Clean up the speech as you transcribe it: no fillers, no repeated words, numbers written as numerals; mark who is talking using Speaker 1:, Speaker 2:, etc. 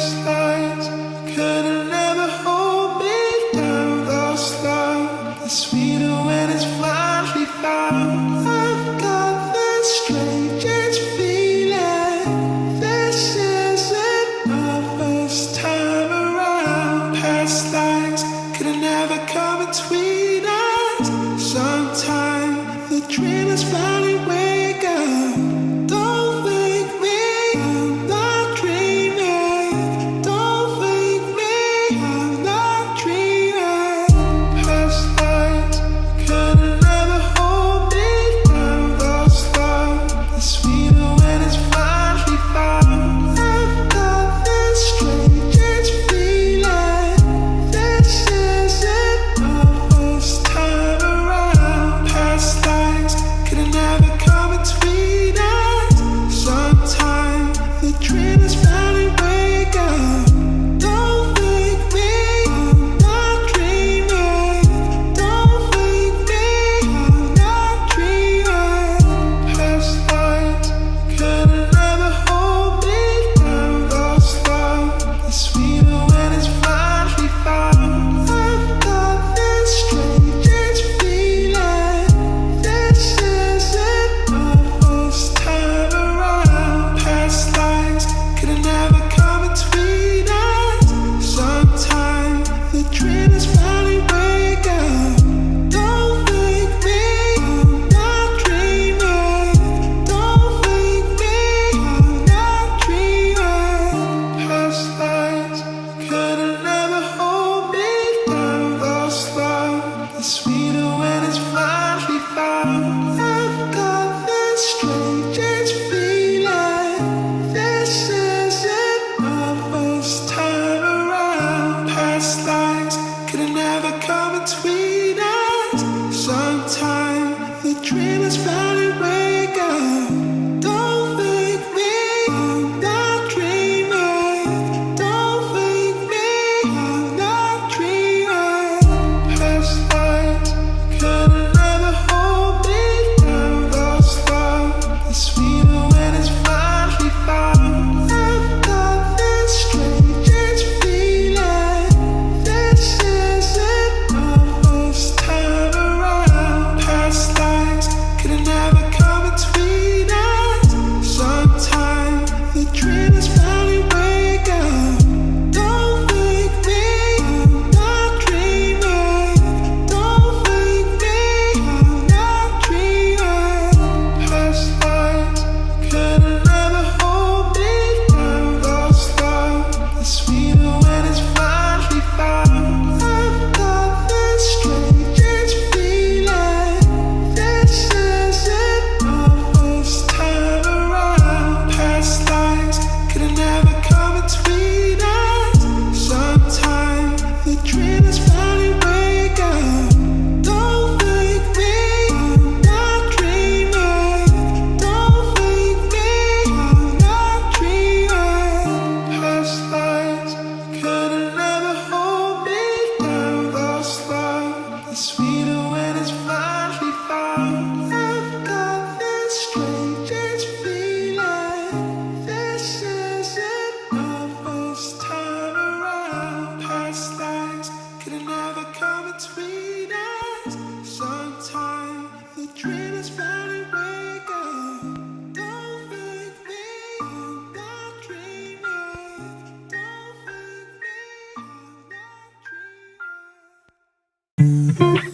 Speaker 1: Past lives could have never hold me down. Lost love is sweeter when it's finally found. I've got this strangest feeling. This isn't my first time around. Past lives could have never come between us. Sometime the dreamers finally wake up. Don't think me, I'm not dreaming. Don't think me, I'm not dreaming. Past lives could have never hold me down. Lost love is sweeter when it's finally found. I've got this strangest feeling. This isn't my first time around. Past lives could have never come between us. Sometime the dreamers finally wake up. Don't think me, I'm not dreaming. Don't think me, I'm not dreaming. Past lives could have never hold me down. Lost love is sweeter when it's finally found. I've got this strangest feeling. This isn't my first time around. Past lives could have never come between us. Sometime the dreamers finally wake up. Don't think me, I'm not dreaming. Don't think me, I'm not dreaming. Past lives could have never hold me down. Lost love is sweeter when it's finally found. I've got this strangest feeling. This isn't my first time around. Past lives could have never come between us. Sometime the dreamers finally wake up. Don't think me, I'm not dreaming. Don't think me, I'm not dreaming. Past lives could have never hold me down. Lost love is sweeter when it's finally found. I've got this strangest feeling. This isn't my first time around. Past lives could have never come between us. Sometime the dreamers finally wake up. Don't think me, I'm not dreaming. Don't think me, I'm not dreaming. Past lives could have never hold me down. Lost love is sweeter when it's finally found. I've got this strangest feeling. This isn't my first time around. Past lives could have never come between us. Sometime the dreamers finally wake up. Don't think me, I'm not dreaming. Don't think me, I'm not dreaming. Past lives could have never hold me down. Lost love is sweeter when it's finally found. I've got this strangest feeling. This isn't my first time around. Past lives could have never come between us. Sometime the dreamers finally wake up. Don't think me, I'm not dreaming. Don't think me, I'm not dreaming.